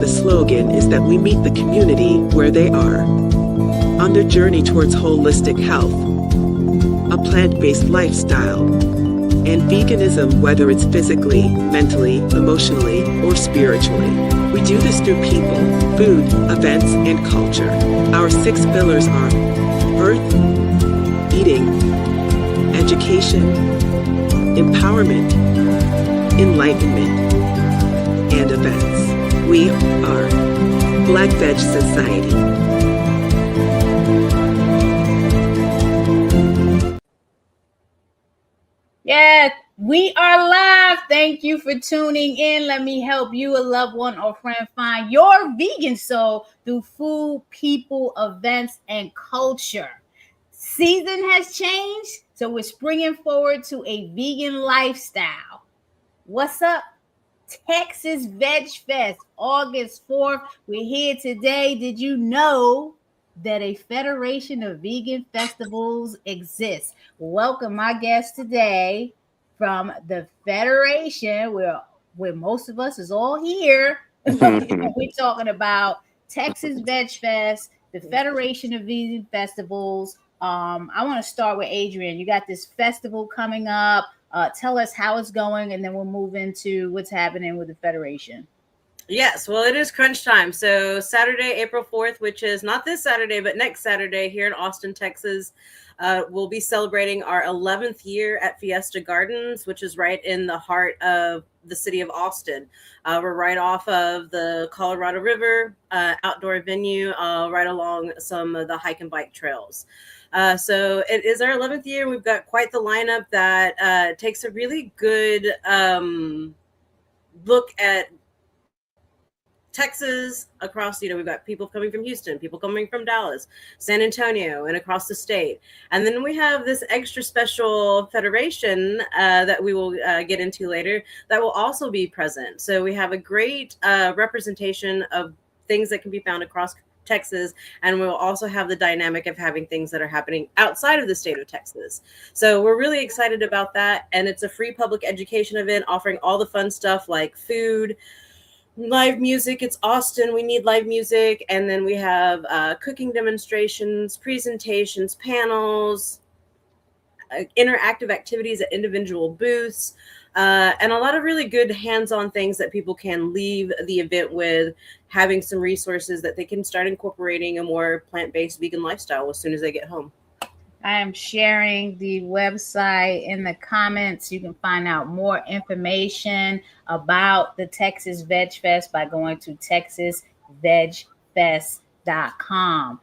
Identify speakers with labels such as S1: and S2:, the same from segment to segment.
S1: The slogan is that we meet the community where they are, on their journey towards holistic health, a plant-based lifestyle, and veganism, whether it's physically, mentally, emotionally, or spiritually. We do this through people, food, events, and culture. Our 6 pillars are earth, eating, education, empowerment, enlightenment, and events. We are Black Veg Society.
S2: Yeah, we are live. Thank you for tuning in. Let me help you, a loved one or friend, find your vegan soul through food, people, events, and culture. Season has changed, so we're springing forward to a vegan lifestyle. What's up? Texas Vegfest, August 4th. We're here today. Did you know that a federation of vegan festivals exists? Welcome my guest today from the federation, where most of us is all here. We're talking about Texas Vegfest, the Federation of Vegan Festivals. I want to start with Adrian. You got this festival coming up. Tell us how it's going, and then we'll move into what's happening with the Federation.
S3: Yes, well, it is crunch time. So Saturday, April 4th, which is not this Saturday, but next Saturday here in Austin, Texas, we'll be celebrating our 11th year at Fiesta Gardens, which is right in the heart of the city of Austin. We're right off of the Colorado River, outdoor venue, right along some of the hike and bike trails. So it is our 11th year. We've got quite the lineup that takes a really good look at Texas across, we've got people coming from Houston, people coming from Dallas, San Antonio, and across the state. And then we have this extra special federation that we will get into later that will also be present. So we have a great representation of things that can be found across Texas, and we'll also have the dynamic of having things that are happening outside of the state of Texas. So we're really excited about that, and it's a free public education event offering all the fun stuff like food, live music. It's Austin, we need live music. And then we have cooking demonstrations, presentations, panels, interactive activities at individual booths, and a lot of really good hands-on things that people can leave the event with, having some resources that they can start incorporating a more plant-based vegan lifestyle as soon as they get home.
S2: I am sharing the website in the comments. You can find out more information about the Texas Veg Fest by going to texasvegfest.com.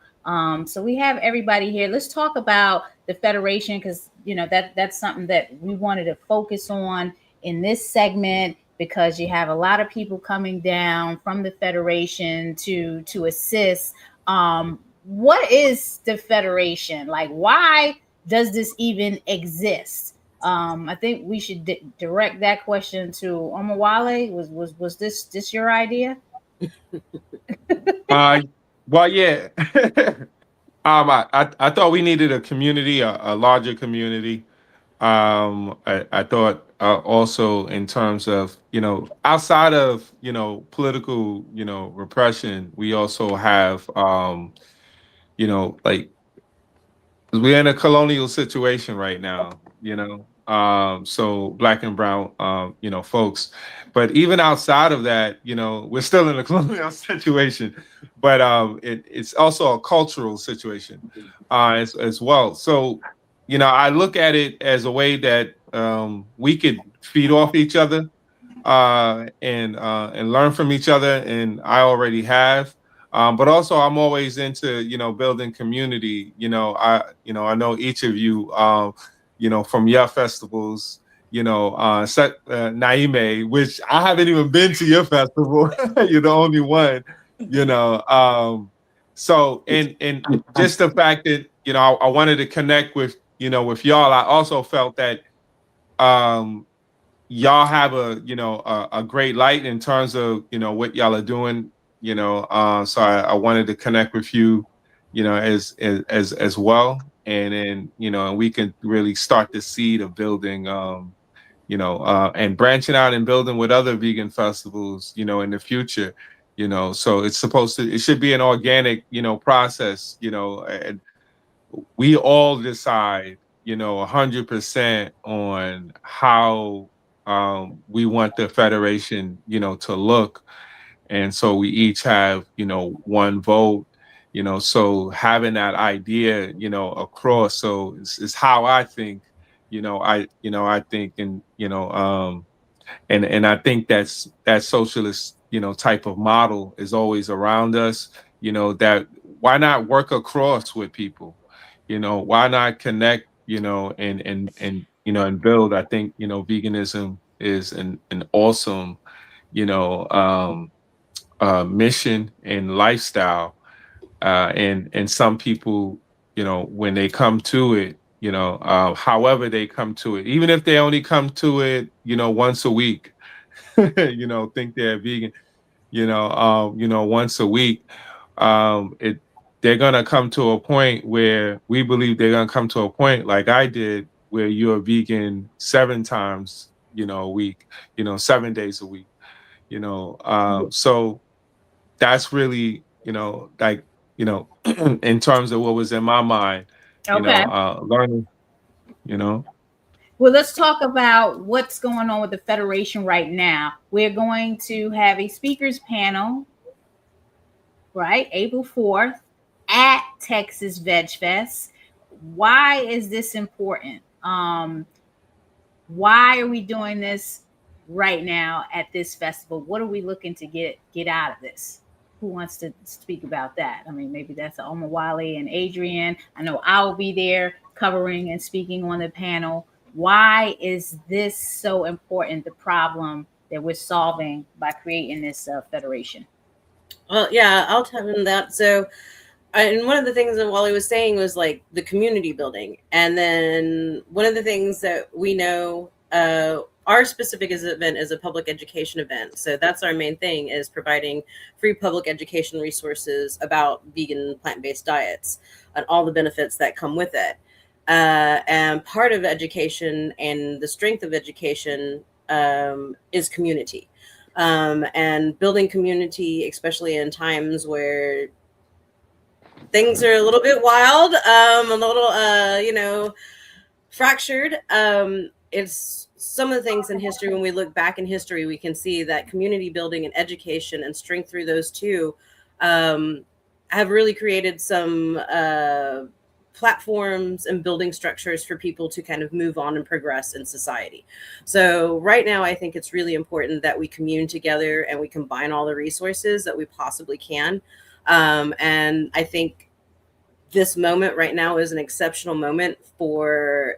S2: So we have everybody here. Let's talk about the Federation, because that's something that we wanted to focus on in this segment, because you have a lot of people coming down from the Federation to assist. What is the Federation? Like, why does this even exist? I think we should direct that question to Omawale. Was this your idea?
S4: Well, yeah. I thought we needed a community, a larger community. I thought also in terms of, outside of, political, repression, we also have, like, we're in a colonial situation right now, so Black and brown, folks. But even outside of that, we're still in a colonial situation, but it's also a cultural situation as well. So, I look at it as a way that we could feed off each other and learn from each other, and I already have. But also, I'm always into building community. I know each of you, from your festivals. Naime, which I haven't even been to your festival. You're the only one. So and just the fact that I wanted to connect with with y'all. I also felt that y'all have a great light in terms of what y'all are doing. So I wanted to connect with you, as well, and then and we can really start the seed of building, and branching out and building with other vegan festivals, in the future. you know. So it should be an organic, you know, process, you know, and we all decide, you know, 100% on how we want the federation, you know, to look. And so we each have, you know, one vote, you know, so having that idea, you know, across, so it's how I think, I think, and, and I think that socialist, you know, type of model is always around us, you know, that why not work across with people, you know, why not connect, you know, and build. I think, you know, veganism is an awesome, you know, mission and lifestyle. And some people, you know, when they come to it, you know, however they come to it, even if they only come to it, you know, once a week, you know, think they're vegan, once a week, it they're gonna come to a point where we believe they're gonna come to a point like I did, where you're vegan 7 times, you know, a week, you know, 7 days a week, you know. So that's really, you know, like, you know, in terms of what was in my mind,
S2: Okay.
S4: learning, you know.
S2: Well, let's talk about what's going on with the Federation right now. We're going to have a speakers panel, right? April 4th at Texas Vegfest. Why is this important? Why are we doing this right now at this festival? What are we looking to get out of this? Who wants to speak about that? I mean, maybe that's Omar Wally and Adrian. I know I'll be there covering and speaking on the panel. Why is this so important, the problem that we're solving by creating this federation?
S3: Well, yeah, I'll tell him that. So, and one of the things that Wally was saying was like the community building. And then one of the things that we know, our specific event is a public education event. So that's our main thing, is providing free public education resources about vegan plant-based diets and all the benefits that come with it. And part of education and the strength of education is community. And building community, especially in times where things are a little bit wild, a little, fractured. It's some of the things in history, when we look back in history, we can see that community building and education and strength through those two have really created some platforms and building structures for people to kind of move on and progress in society. So right now, I think it's really important that we commune together and we combine all the resources that we possibly can. And I think this moment right now is an exceptional moment for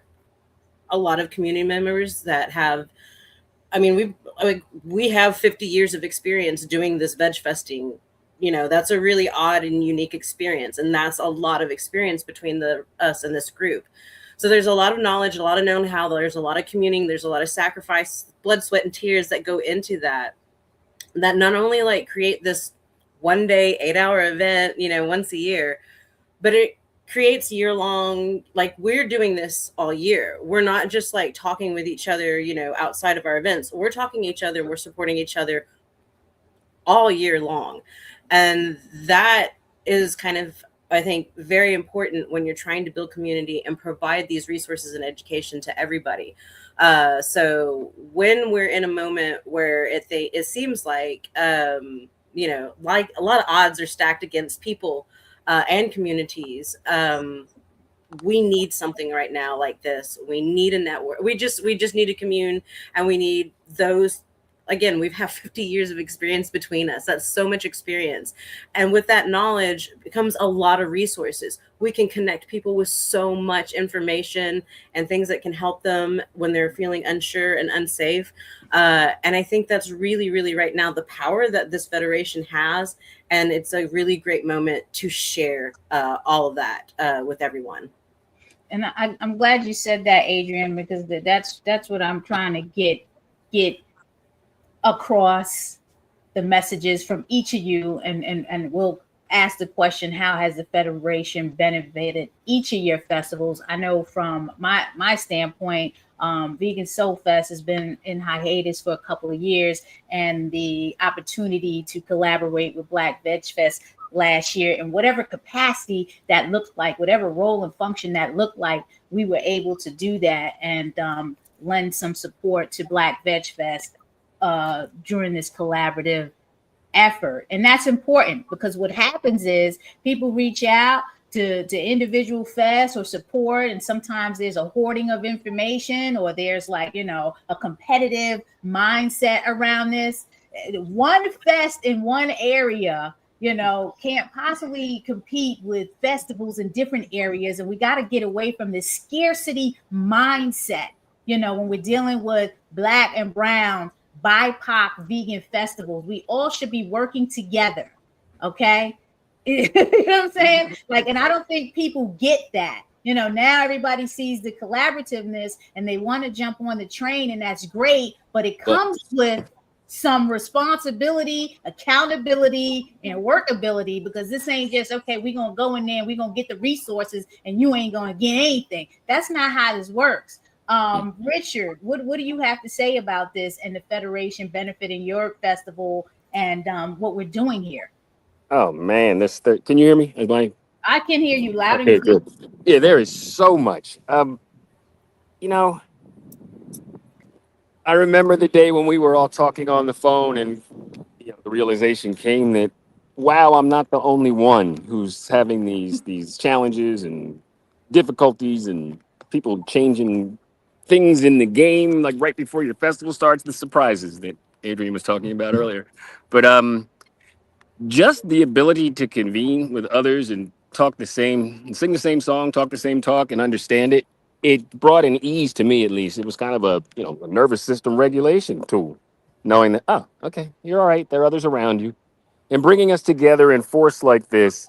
S3: a lot of community members that have, I mean, we have 50 years of experience doing this veg festing. You know, that's a really odd and unique experience. And that's a lot of experience between us and this group. So there's a lot of knowledge, a lot of know-how, there's a lot of communing, there's a lot of sacrifice, blood, sweat, and tears that go into that not only like create this 1 day, 8-hour event, once a year, but it creates year-long, like we're doing this all year. We're not just like talking with each other, outside of our events. We're talking to each other, we're supporting each other all year long. And that is kind of, I think, very important when you're trying to build community and provide these resources and education to everybody. So when we're in a moment where it seems like, like a lot of odds are stacked against people and communities, we need something right now like this. We need a network. We just need to commune, and we need those. Again, we've had 50 years of experience between us. That's so much experience. And with that knowledge becomes a lot of resources. We can connect people with so much information and things that can help them when they're feeling unsure and unsafe. And I think that's really, really right now the power that this federation has. And it's a really great moment to share all of that with everyone.
S2: And I'm glad you said that, Adrian, because that's what I'm trying to get across the messages from each of you, and we'll ask the question, how has the federation benefited each of your festivals? I know from my standpoint, Vegan Soul Fest has been in hiatus for a couple of years, and the opportunity to collaborate with Black Veg Fest last year in whatever capacity that looked like, whatever role and function that looked like, we were able to do that and lend some support to Black Veg Fest during this collaborative effort. And that's important because what happens is people reach out to individual fests or support, and sometimes there's a hoarding of information, or there's like, you know, a competitive mindset around this. One fest in one area, you know, can't possibly compete with festivals in different areas, and we got to get away from this scarcity mindset, you know, when we're dealing with Black and brown BIPOC vegan festivals. We all should be working together, okay? You know what I'm saying? Like, and I don't think people get that. You know, now everybody sees the collaborativeness and they want to jump on the train, and that's great, but it comes with some responsibility, accountability, and workability, because this ain't just, okay, we're going to go in there and we're going to get the resources and you ain't going to get anything. That's not how this works. Richard, what do you have to say about this and the Federation benefiting your festival and what we're doing here?
S5: Oh man, can you hear me?
S2: I can hear you loud
S5: okay,
S2: and clear.
S5: good. Yeah, there is so much. You know, I remember the day when we were all talking on the phone, and you know, the realization came that, wow, I'm not the only one who's having these challenges and difficulties, and people changing things in the game, like right before your festival starts, the surprises that Adrian was talking about earlier. But just the ability to convene with others and talk the same, sing the same song, talk the same talk, and understand it. It brought an ease to me, at least. It was kind of a, you know, a nervous system regulation tool, knowing that, oh, okay, you're all right. There are others around you, and bringing us together in force like this.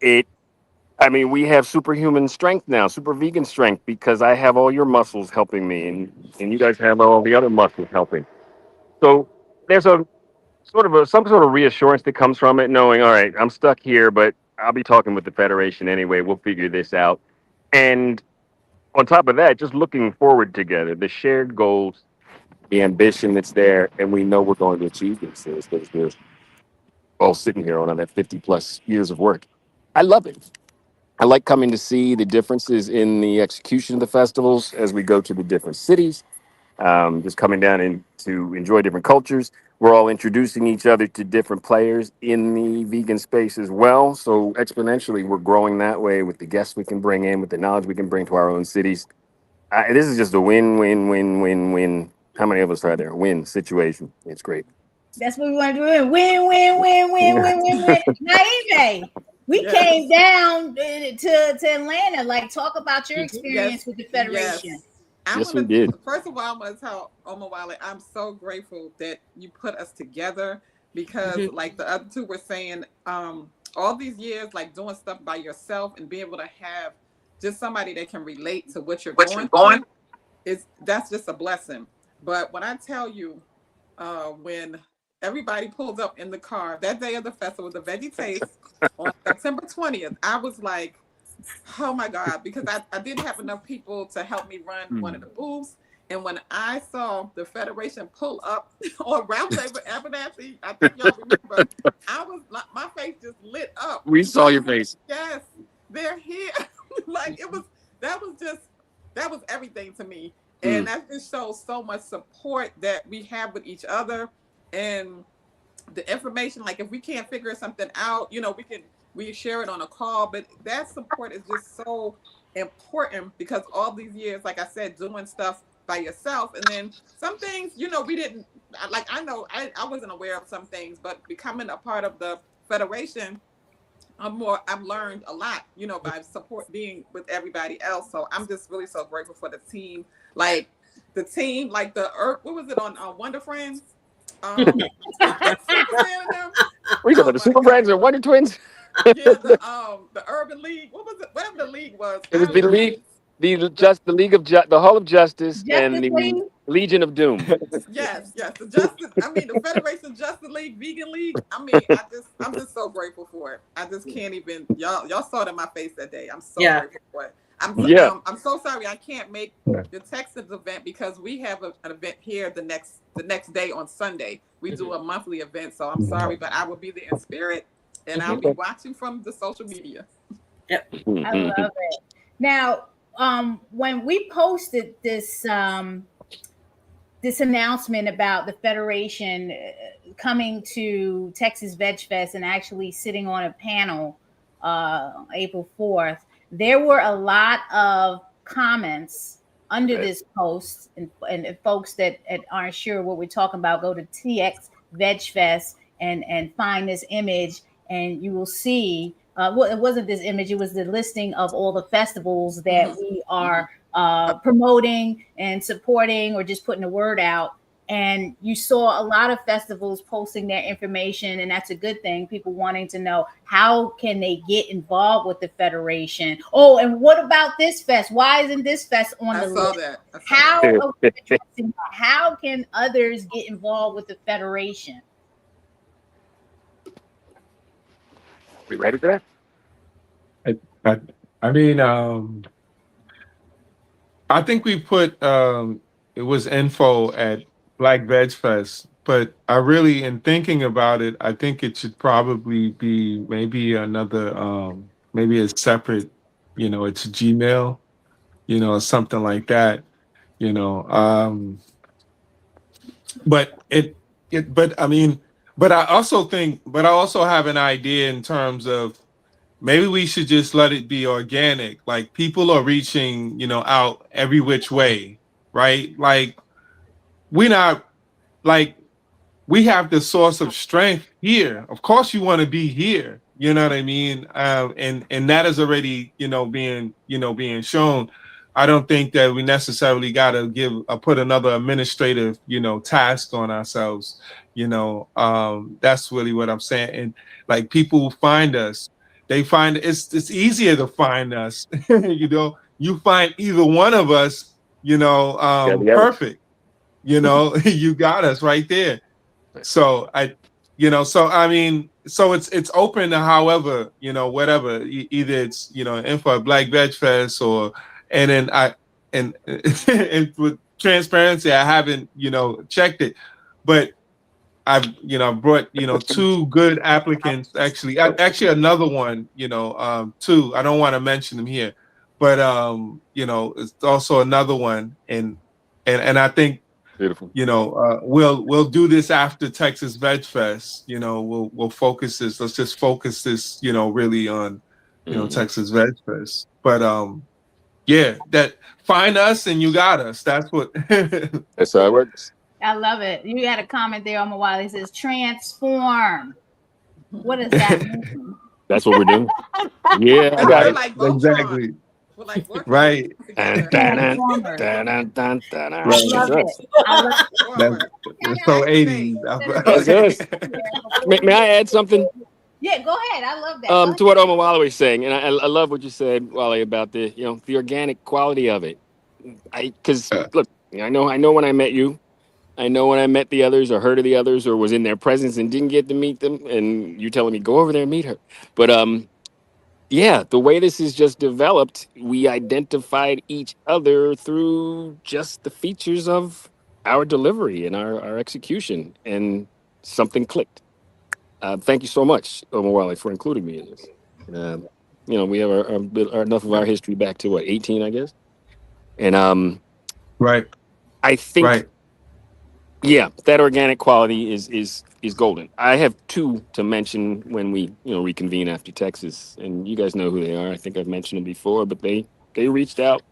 S5: I mean, we have superhuman strength now, super vegan strength, because I have all your muscles helping me, and you guys have all the other muscles helping. So there's a some sort of reassurance that comes from it, knowing, all right, I'm stuck here, but I'll be talking with the Federation anyway. We'll figure this out. And on top of that, just looking forward together, the shared goals, the ambition that's there, and we know we're going to achieve these things because we're all sitting here on that 50 plus years of work. I love it. I like coming to see the differences in the execution of the festivals as we go to the different cities. Just coming down and to enjoy different cultures. We're all introducing each other to different players in the vegan space as well. So exponentially, we're growing that way with the guests we can bring in, with the knowledge we can bring to our own cities. This is just a win, win, win, win, win. How many of us are there? Win situation. It's great.
S2: That's what we want to do. Win, win, win, win, win, win, win. Naijha, we came down to Atlanta. Like, talk about your experience with the Federation.
S6: Yes.
S5: We did.
S6: First of all, I'm going to tell Omawale, I'm so grateful that you put us together because, like the other two were saying, all these years, like doing stuff by yourself and being able to have just somebody that can relate to what you're going through, that's just a blessing. But when I tell you, when everybody pulled up in the car that day of the festival, the Veggie Taste, on September 20th, I was like, oh my God, because I didn't have enough people to help me run one of the booths. And when I saw the Federation pull up on Ralph David Abernathy, I think y'all remember, my face just lit up.
S5: We saw your face.
S6: Yes, they're here. Like that was everything to me. And that just shows so much support that we have with each other, and the information, like if we can't figure something out, you know, we share it on a call, but that support is just so important because all these years, like I said, doing stuff by yourself, and then some things, you know, we didn't, like, I know I wasn't aware of some things, but becoming a part of the Federation, I've learned a lot, you know, by being with everybody else. So I'm just really so grateful for the team, like what was it on Wonder Friends?
S5: We got the Super Friends and Wonder Twins.
S6: Yeah, the Urban League. What was it? Whatever the league was.
S5: It was the league, the Hall of Justice and the Legion of Doom.
S6: Yes. The Federation Justice League, Vegan League. I mean, I'm just so grateful for it. I just can't even. Y'all saw it in my face that day. I'm so grateful for it. I'm so sorry I can't make
S4: Yeah.
S6: the Texas event because we have an event here the next day on Sunday. We do a monthly event, so I'm sorry, but I will be there in spirit, and I'll be watching from the social media.
S3: Yep.
S2: I love it. Now, when we posted this this announcement about the Federation coming to Texas Vegfest and actually sitting on a panel April 4th, there were a lot of comments under this post, and folks that aren't sure what we're talking about, go to TX Vegfest and find this image, and you will see. Well, it wasn't this image; it was the listing of all the festivals that we are promoting and supporting, or just putting the word out. And you saw a lot of festivals posting their information, and that's a good thing. People wanting to know how can they get involved with the Federation. Oh, and what about this fest? Why isn't this fest on the list? How can others get involved with the Federation?
S5: We ready for that?
S4: I mean, I think we put it was info at Black Veg Fest, but I really, in thinking about it, I think it should probably be maybe another, maybe a separate, it's Gmail, or something like that, but but I mean, but I also have an idea in terms of maybe we should just let it be organic. Like, people are reaching, out every which way, right? Like, we have the source of strength here. Of course you want to be here. You know what I mean? And that is already, being shown. I don't think that we necessarily got to put another administrative, task on ourselves. That's really what I'm saying. And like, people find us, they find it's easier to find us. You find either one of us, perfect. You got us right there. So I mean, so it's open to however, whatever, either it's, info at Black Veg Fest, and then and with transparency, I haven't, checked it, but I've, brought, two good applicants, actually another one, two, I don't want to mention them here, but, it's also another one. And I think,
S5: beautiful.
S4: We'll do this after Texas Veg Fest. We'll focus this. Let's just focus this, really on, Texas Veg Fest. But yeah, that find us and you got us. That's what.
S5: That's how it works.
S2: I love it. You had a comment there on my while. It says transform. What does that mean?
S5: That's what we're doing. Yeah, I got it.
S6: Like
S4: Exactly.
S6: We're like
S4: right.
S2: I love it.
S4: That's so 80s.
S5: May I add something?
S2: Yeah, go ahead. I love that.
S5: To what Omawala was saying, and I love what you said, Wale, about the the organic quality of it. Because look, I know when I met you, I know when I met the others or heard of the others or was in their presence and didn't get to meet them, and you telling me go over there and meet her. But yeah, the way this is just developed, we identified each other through just the features of our delivery and our execution, and something clicked. Thank you so much, Omawale, for including me in this. We have enough of our history back to 18, I guess. And
S4: right.
S5: I think,
S4: right.
S5: Yeah, that organic quality is golden. I have two to mention when we reconvene after Texas, and you guys know who they are. I think I've mentioned them before, but they reached out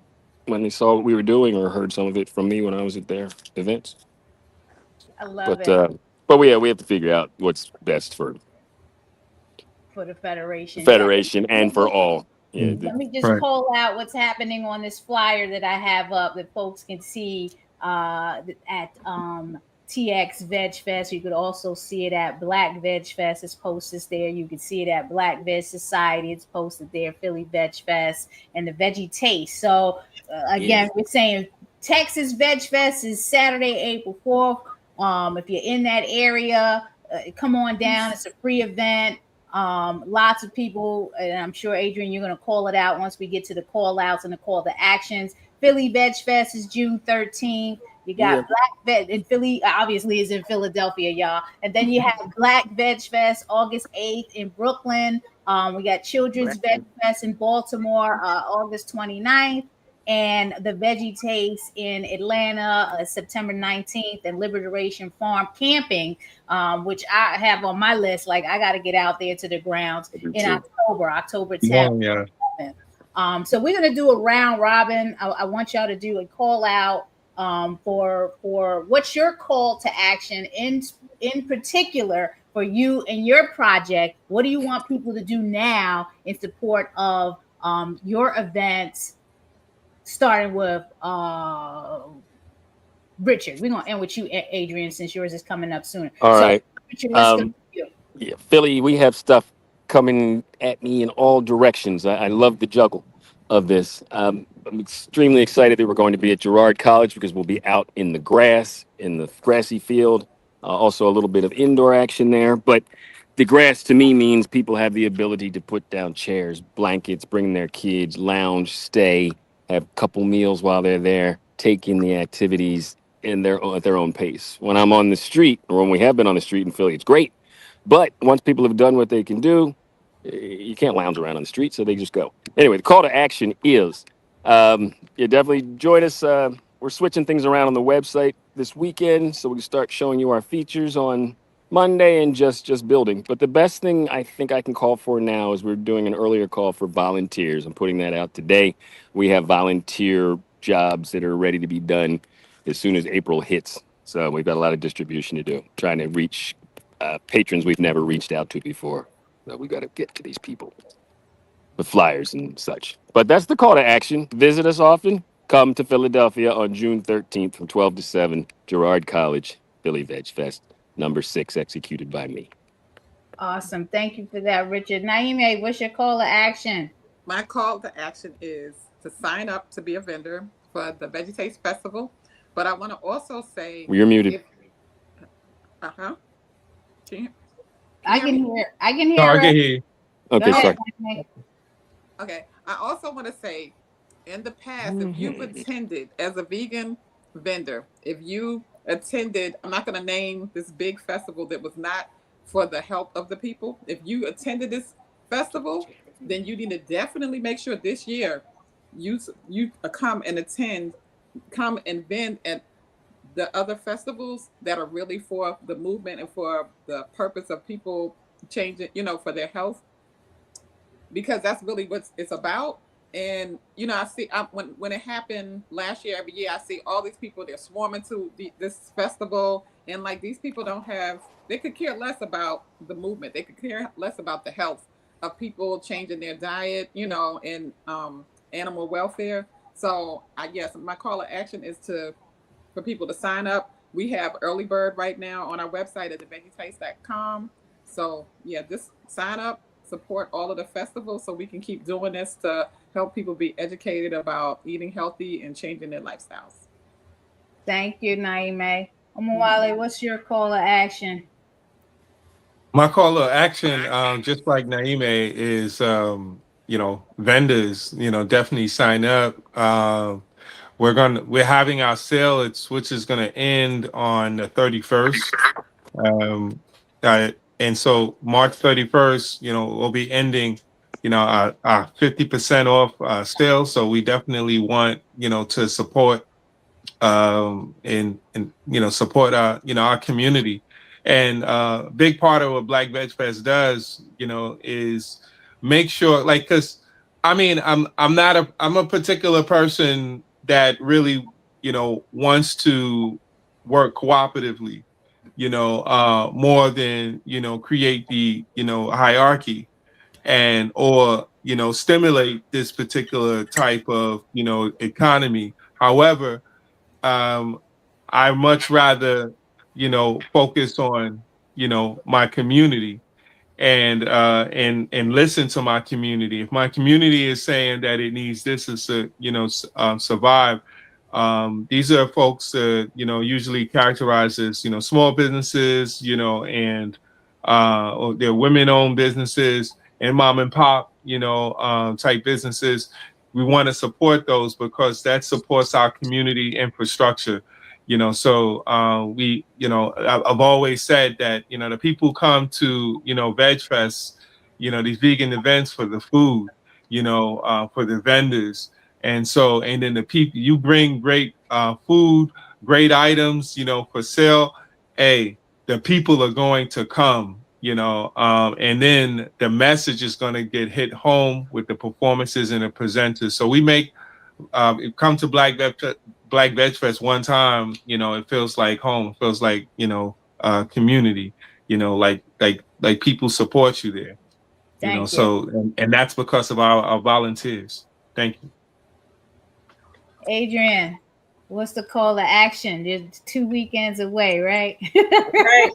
S5: when they saw what we were doing or heard some of it from me when I was at their events.
S2: I love it.
S5: But we have to figure out what's best for
S2: the Federation.
S5: And for all. Yeah.
S2: Let me just pull out what's happening on this flyer that I have up that folks can see at TX Veg Fest. You could also see it at Black Veg Fest. It's posted there. You can see it at Black Veg Society. It's posted there. Philly Veg Fest and the Veggie Taste. So again, we're saying Texas Veg Fest is Saturday, April 4th. If you're in that area, come on down. It's a free event. Lots of people, and I'm sure Adrian, you're going to call it out once we get to the call outs and the call to actions. Philly Veg Fest is June 13th. You got Black Veg in Philly, obviously is in Philadelphia, y'all. And then you have Black Veg Fest August 8th in Brooklyn. We got Children's Veg Fest in Baltimore, August 29th. And the Veggie Taste in Atlanta, September 19th, and Liberation Farm Camping, which I have on my list. Like, I got to get out there to the grounds in October 10th. Yeah. So we're gonna do a round robin. I want y'all to do a call out for what's your call to action in particular for you and your project. What do you want people to do now in support of your events? Starting with Richard. We're gonna end with you, Adrian, since yours is coming up sooner.
S5: All right.
S2: Richard, let's go with you.
S5: Yeah, Philly, we have stuff coming at me in all directions. I love the juggle of this. I'm extremely excited that we're going to be at Girard College because we'll be out in the grass, in the grassy field. Also a little bit of indoor action there. But the grass to me means people have the ability to put down chairs, blankets, bring their kids, lounge, stay, have a couple meals while they're there, take in the activities at their own pace. When I'm on the street, or when we have been on the street in Philly, it's great. But once people have done what they can do, you can't lounge around on the street, so they just go. Anyway, the call to action is, you definitely join us. We're switching things around on the website this weekend, so we can start showing you our features on Monday and just building. But the best thing I think I can call for now is we're doing an earlier call for volunteers. I'm putting that out today. We have volunteer jobs that are ready to be done as soon as April hits. So we've got a lot of distribution to do, trying to reach patrons we've never reached out to before. So we got to get to these people with flyers and such. But that's the call to action. Visit us often. Come to Philadelphia on June 13th from 12 to 7, Girard College, Philly Veg Fest, number 6, executed by me.
S2: Awesome. Thank you for that, Richard. Naima, what's your call to action?
S6: My call to action is to sign up to be a vendor for the Veggie Taste Festival. But I want to also say...
S5: You're muted.
S6: Uh-huh.
S2: I can hear.
S4: No, I can hear you.
S5: Okay, sorry.
S6: Okay. I also want to say, in the past, if you've attended as a vegan vendor, if you attended, I'm not going to name this big festival that was not for the health of the people. If you attended this festival, then you need to definitely make sure this year you come and vend at the other festivals that are really for the movement and for the purpose of people changing, for their health, because that's really what it's about. And, I see when it happened last year, every year, I see all these people, they're swarming to this festival. And like, these people they could care less about the movement. They could care less about the health of people changing their diet, and animal welfare. So yes, my call to action is for people to sign up. We have early bird right now on our website at theveggetaste.com. So yeah, just sign up, support all of the festivals so we can keep doing this to help people be educated about eating healthy and changing their lifestyles.
S2: Thank you, Naima. Omawale, what's your call to action?
S4: My call to action, just like Naima, is vendors, definitely sign up. We're having our sale, which is gonna end on the 31st. And so March 31st, we'll be ending, our 50% off sale. So we definitely want, to support and support our community. And a big part of what Black Veg Fest does, is make sure, like, because I'm a particular person that really, wants to work cooperatively, more than, create the, hierarchy or, stimulate this particular type of, economy. However, I much rather, focus on, my community and listen to my community. If my community is saying that it needs this to, survive, these are folks that, usually characterized as, small businesses, and or they're women-owned businesses and mom and pop, type businesses. We want to support those because that supports our community infrastructure. So I've always said that, the people come to, Veg Fest, these vegan events for the food, for the vendors. And then the people, you bring great food, great items, for sale. Hey, the people are going to come, and then the message is going to get hit home with the performances and the presenters. So we make, come to Black Veg Fest one time, it feels like home. It feels like, community, like people support you there.
S2: Thank you.
S4: So, and that's because of our volunteers. Thank you.
S2: Adrian, what's the call to action? You're 2 weekends away, right?
S3: Right.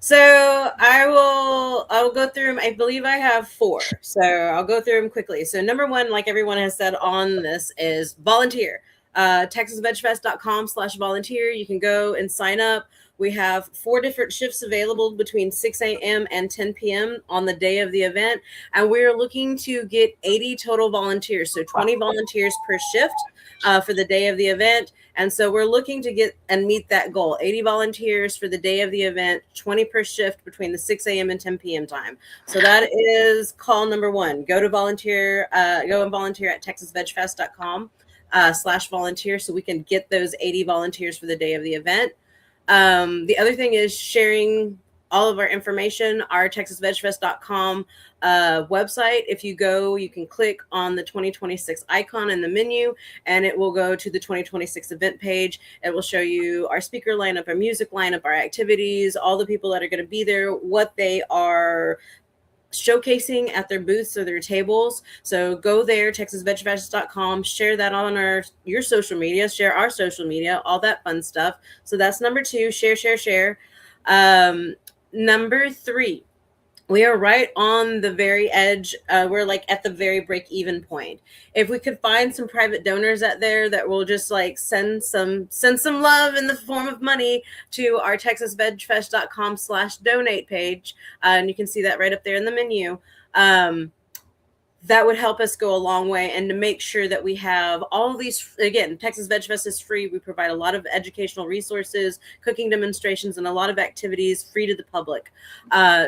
S3: So I'll go through them. I believe I have 4. So I'll go through them quickly. So number 1, like everyone has said on this, is volunteer. TexasVegFest.com/volunteer. You can go and sign up. We have 4 different shifts available between 6 a.m. and 10 p.m. on the day of the event. And we're looking to get 80 total volunteers. So 20 volunteers per shift for the day of the event. And so we're looking to get and meet that goal. 80 volunteers for the day of the event, 20 per shift between the 6 a.m. and 10 p.m. time. So that is call number 1. Go and volunteer at TexasVegFest.com/volunteer so we can get those 80 volunteers for the day of the event. The other thing is sharing all of our information, our TexasVegFest.com website. If you go, you can click on the 2026 icon in the menu, and it will go to the 2026 event page. It will show you our speaker lineup, our music lineup, our activities, all the people that are going to be there, what they are showcasing at their booths or their tables. So go there, TexasVegFest.com, share that on your social media, share our social media, all that fun stuff. So that's number 2, share. Number 3, we are right on the very edge. We're like at the very break-even point. If we could find some private donors out there that will just like send some love in the form of money to our TexasVegFest.com/donate page, and you can see that right up there in the menu. That would help us go a long way, and to make sure that we have all of these. Again, Texas Veg Fest is free. We provide a lot of educational resources, cooking demonstrations, and a lot of activities free to the public.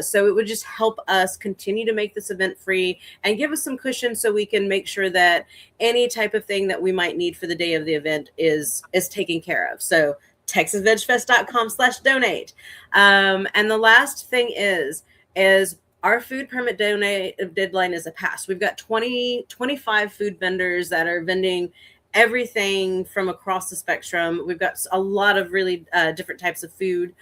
S3: So it would just help us continue to make this event free and give us some cushion so we can make sure that any type of thing that we might need for the day of the event is taken care of. So TexasVegFest.com/donate. And the last thing is our food permit deadline is passed. We've got 25 food vendors that are vending everything from across the spectrum. We've got a lot of really different types of food.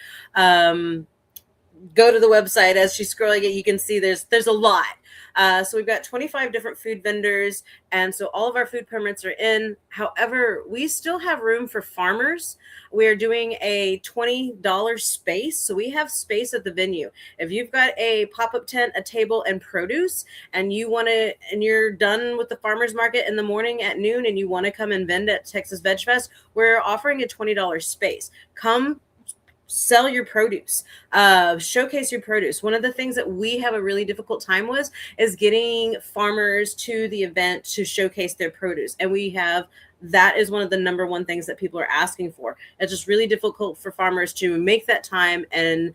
S3: Go to the website. As she's scrolling it, you can see there's a lot. So we've got 25 different food vendors, and so all of our food permits are in. However, we still have room for farmers. We are doing a $20 space, so we have space at the venue. If you've got a pop-up tent, a table, and produce, and you're done with the farmers market in the morning at noon, and you want to come and vend at Texas Veg Fest, we're offering a $20 space. Come sell your produce, showcase your produce. One of the things that we have a really difficult time with is getting farmers to the event to showcase their produce. And that is one of the number 1 things that people are asking for. It's just really difficult for farmers to make that time and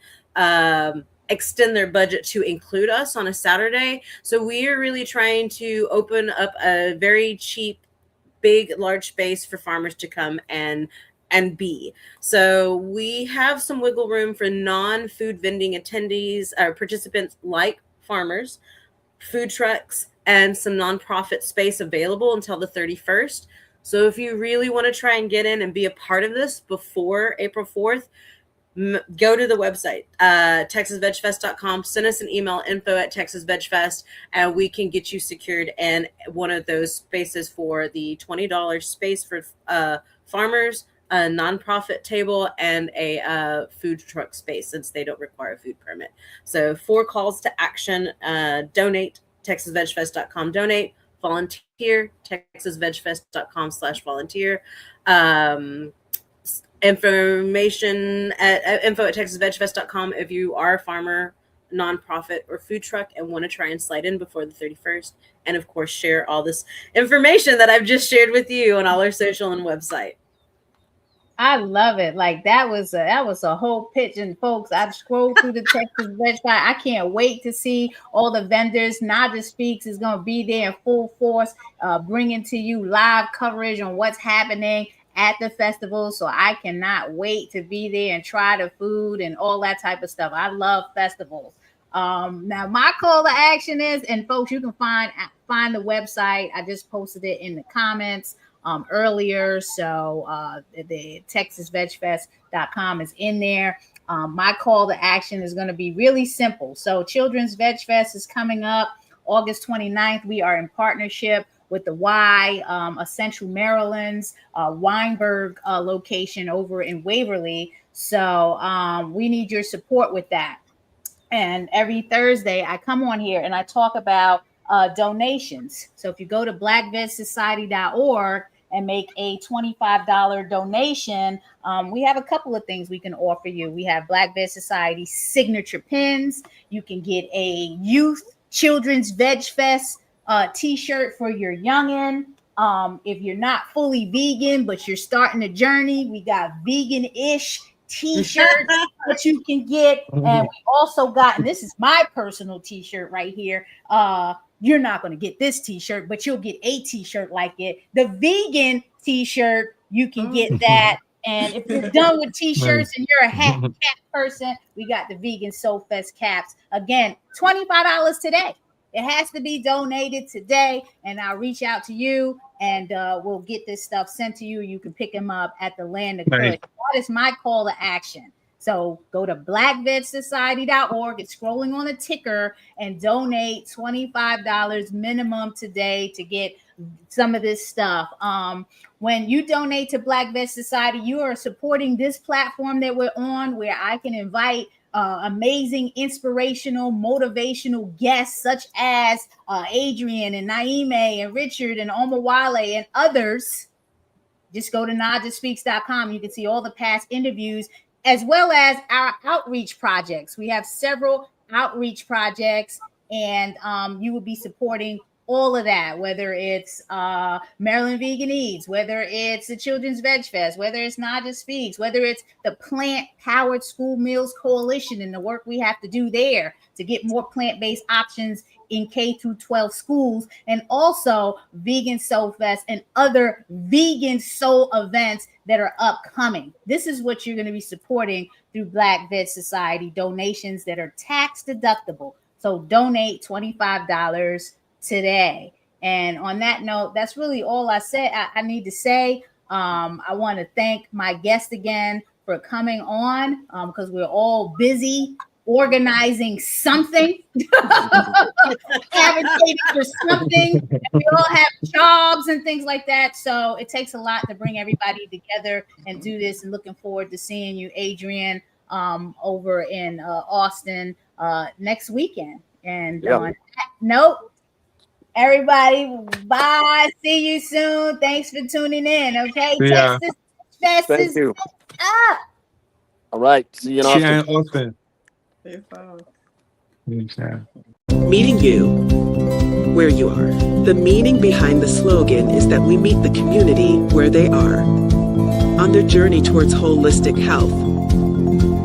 S3: extend their budget to include us on a Saturday. So we are really trying to open up a very cheap, large space for farmers to come and be. So we have some wiggle room for non-food vending attendees or participants like farmers, food trucks, and some nonprofit space available until the 31st. So if you really want to try and get in and be a part of this before April 4th, go to the website, TexasVegFest.com, send us an email, info@TexasVegFest, and we can get you secured in one of those spaces for the $20 space for farmers, a nonprofit table, and a food truck space, since they don't require a food permit. So 4 calls to action: donate, TexasVegFest.com, donate; volunteer, TexasVegFest.com/volunteer; information at info@TexasVegFest.com if you are a farmer nonprofit or food truck and want to try and slide in before the 31st, and of course share all this information that I've just shared with you on all our social and website.
S2: I love it. Like that was a whole pitch, and folks, I've scrolled through the Texas Vegfest. I can't wait to see all the vendors. Naijha Speaks is going to be there in full force, bringing to you live coverage on what's happening at the festival. So I cannot wait to be there and try the food and all that type of stuff. I love festivals. Now my call to action is, and folks, you can find the website. I just posted it in the comments earlier. So the TexasVegfest.com is in there. My call to action is going to be really simple. So Children's Veg Fest is coming up August 29th. We are in partnership with the Essential Maryland's Weinberg location over in Waverly. So we need your support with that. And every Thursday I come on here and I talk about donations. So if you go to blackvegsociety.org and make a $25 donation, we have a couple of things we can offer you. We have Black Veg Society signature pins. You can get a youth Children's Veg Fest t-shirt for your youngin'. If you're not fully vegan, but you're starting a journey, we got vegan-ish t-shirts that you can get. And we also got, and this is my personal t-shirt right here. You're not going to get this t-shirt, but you'll get a t-shirt like it. The vegan t-shirt, you can get that. And if you're done with t-shirts and you're a hat cap person, we got the Vegan Soul Fest caps. Again, $25 today. It has to be donated today, and I'll reach out to you, and we'll get this stuff sent to you. You can pick them up at the Land of Good. That is my call to action. So go to blackvegsociety.org. It's scrolling on the ticker, and donate $25 minimum today to get some of this stuff. When you donate to Black Veg Society, you are supporting this platform that we're on, where I can invite amazing, inspirational, motivational guests such as Adrian and Naima and Richard and Omawale and others. Just go to NaijhaSpeaks.com. You can see all the past interviews, as well as our outreach projects. We have several outreach projects, and you will be supporting all of that, whether it's Maryland Vegan Eats, whether it's the Children's Veg Fest, whether it's Naijha Speaks, whether it's the Plant Powered School Meals Coalition and the work we have to do there to get more plant-based options in K-12 schools, and also Vegan Soul Fest and other vegan soul events that are upcoming. This is what you're going to be supporting through Black Veg Society donations that are tax deductible. So donate $25 today. And on that note, that's really all I said. I need to say. I want to thank my guest again for coming on, because we're all busy organizing something, advocating for something. And we all have jobs and things like that. So it takes a lot to bring everybody together and do this. And looking forward to seeing you, Adrian, over in Austin next weekend. And on that note, everybody, bye. See you soon. Thanks for tuning in. Okay, Texas Fest is up.
S5: All right. See you in Austin.
S1: Meeting you where you are. The meaning behind the slogan is that we meet the community where they are, on their journey towards holistic health,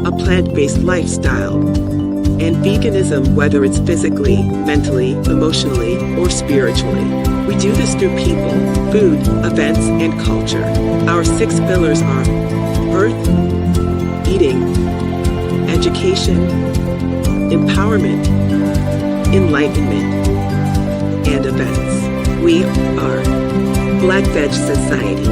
S1: a plant-based lifestyle, and veganism, whether it's physically, mentally, emotionally, or spiritually. We do this through people, food, events, and culture. Our 6 pillars are earth, eating, education, empowerment, enlightenment, and events. We are Black Veg Society.